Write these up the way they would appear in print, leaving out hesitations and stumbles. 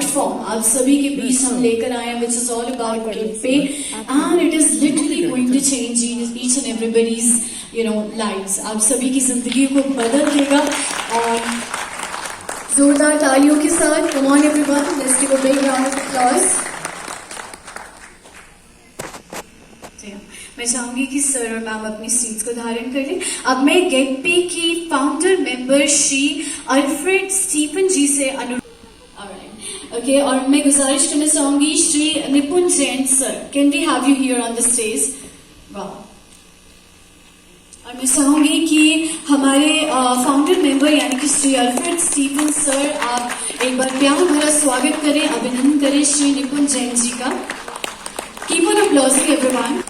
Platform आप सभी के बीच हम लेकर आए हैं, which is all about Get Pay, and it is literally going to change each and everybody's lives. आप सभी की जिंदगी को बदल देगा। और जोरदार तालियों के साथ come on everyone, let's give a big round of applause. मैं चाहूंगी कि सर और मैम अपनी सीट्स को धारण कर लें। अब मैं गेट पे की founder member Shri Alfred Stephen ji से अनुरोध ओके और मैं गुजारिश करना चाहूंगी Shri Nipun Jain sir, can we have you here on the stage. वाह। और मैं चाहूंगी कि हमारे फाउंडर मेंबर यानी कि श्री अल्फ्रेड स्टीफन सर, आप एक बार प्यार भरा स्वागत करें, अभिनंदन करें श्री निपुण जैन जी का। Keep on applauding everyone.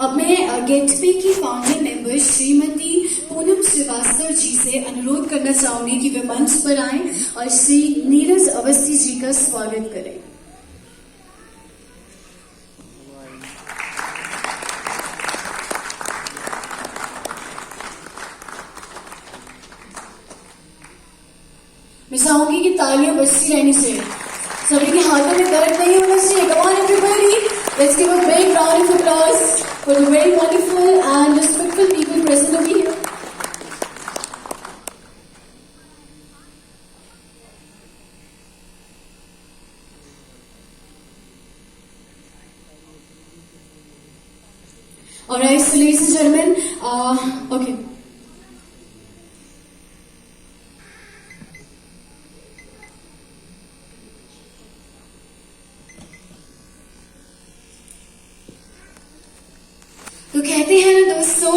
अब मैं गेट पे की फाउंडर मेंबर श्रीमती पूनम श्रीवास्तव जी से अनुरोध करना चाहूंगी कि वे मंच पर आएं और श्री नीरज अवस्थी जी का स्वागत करें। मैं चाहूंगी कि तालियां बजती रहनी चाहिए, सभी के हाथों में दर्द नहीं होना चाहिए। Come on everybody, let's give a big round of applause for the very wonderful and respectful people present over here. Alright, so ladies and gentlemen, okay. तो कहते हैं ना दोस्तों,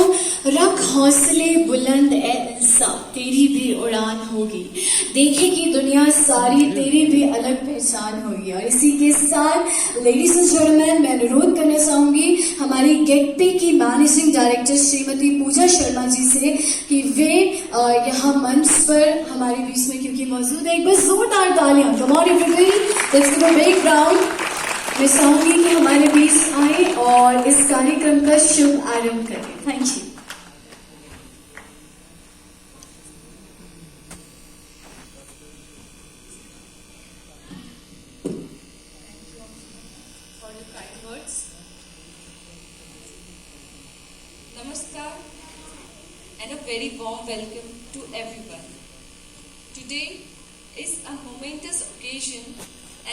रख हौसले बुलंद ए इंसान, तेरी भी उड़ान होगी, देखेगी दुनिया सारी, तेरी भी अलग पहचान होगी। और इसी के साथ लेडीज एंड जेंटलमैन, मैं अनुरोध करना चाहूंगी हमारी गेट पे की मैनेजिंग डायरेक्टर श्रीमती पूजा शर्मा जी से कि वे यहाँ मंच पर हमारे बीच में क्योंकि मौजूद है, एक बार जोरदार तालियां। Come on everybody, let's give a big round. मैं चाहूंगी कि हमारे बीच आए और इस कार्यक्रम का शुभ आरंभ करें। Thank you. Namaskar and a very warm welcome to everyone. Today is a momentous occasion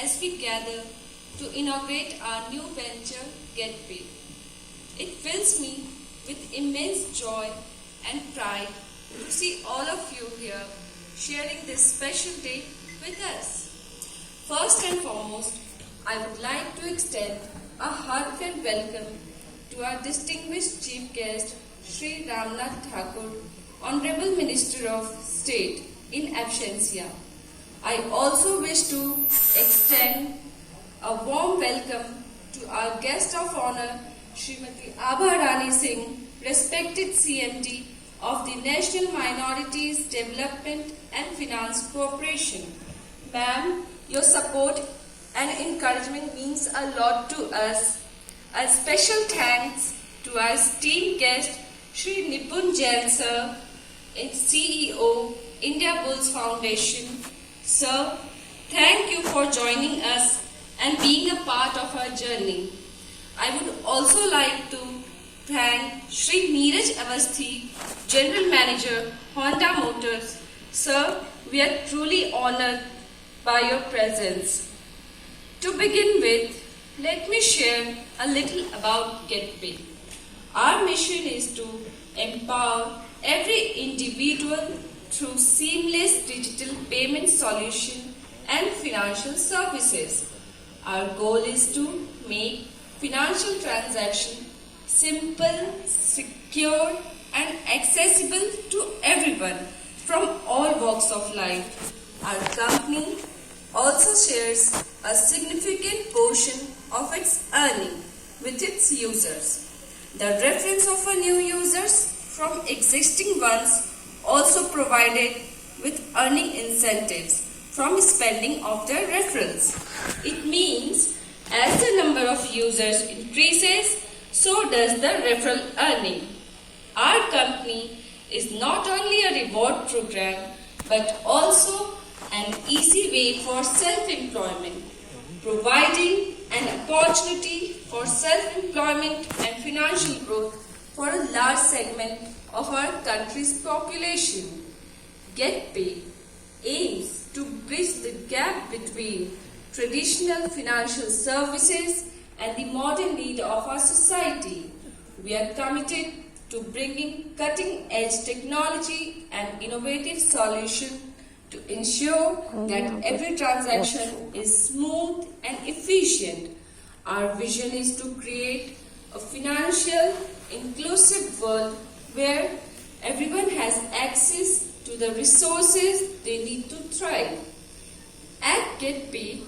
as we gather to inaugurate our new venture, Get Pay. It fills me with immense joy and pride to see all of you here sharing this special day with us. First and foremost, I would like to extend a heartfelt welcome to our distinguished chief guest, Shri Ramnath Thakur, Honorable Minister of State in absentia. I also wish to extend a warm welcome to our guest of honor, Srimati Abha Rani Singh, respected CMD of the National Minorities Development and Finance Corporation. Ma'am, your support and encouragement means a lot to us. A special thanks to our esteemed guest, Shri Nipun Jain sir, CEO, India Bulls Foundation. Sir, thank you for joining us and being a part of our journey. I would also like to thank Shri Neeraj Avasthi, General Manager, Honda Motors. Sir, we are truly honored by your presence. To begin with, let me share a little about Get Pay. Our mission is to empower every individual through seamless digital payment solution and financial services. Our goal is to make financial transaction simple, secure and accessible to everyone from all walks of life. Our company also shares a significant portion of its earning with its users. The reference of our new users from existing ones also provided with earning incentives from spending of their referrals. It means as the number of users increases, so does the referral earning. Our company is not only a reward program but also an easy way for self-employment, providing an opportunity for self-employment and financial growth for a large segment of our country's population. GetPay aims to bridge the gap between traditional financial services and the modern need of our society. We are committed to bringing cutting-edge technology and innovative solutions to ensure that every transaction is smooth and efficient. Our vision is to create a financial inclusive world where everyone has access to the resources they need to thrive. At GetPay,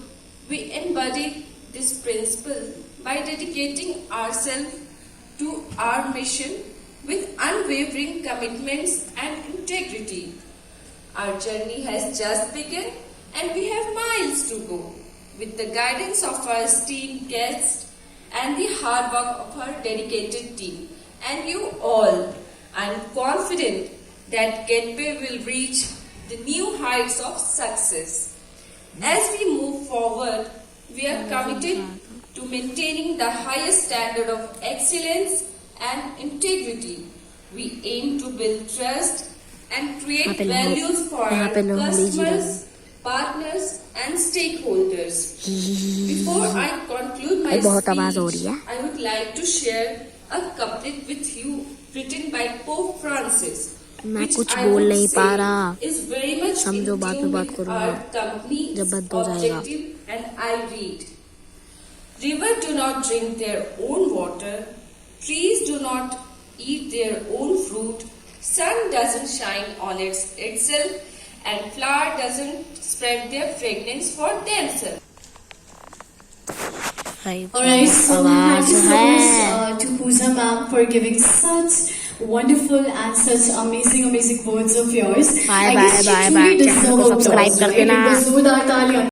we embody this principle by dedicating ourselves to our mission with unwavering commitments and integrity. Our journey has just begun and we have miles to go. With the guidance of our esteemed guests and the hard work of our dedicated team and you all, I am confident that GetPay will reach the new heights of success. As we move forward, we are committed to maintaining the highest standard of excellence and integrity. We aim to build trust and create values for our customers, partners and stakeholders. Before I conclude my speech, I would like to share a couplet with you written by Pope Francis, which I would say is very much in tune with our company's objective, and I read: Rivers do not drink their own water, trees do not eat their own fruit, sun doesn't shine on itself, and flower doesn't spread their fragrance for themselves. Alright, so thank you so much to Pooja ma'am for giving such wonderful and such amazing words of yours. Bye. Channel को subscribe कर देना.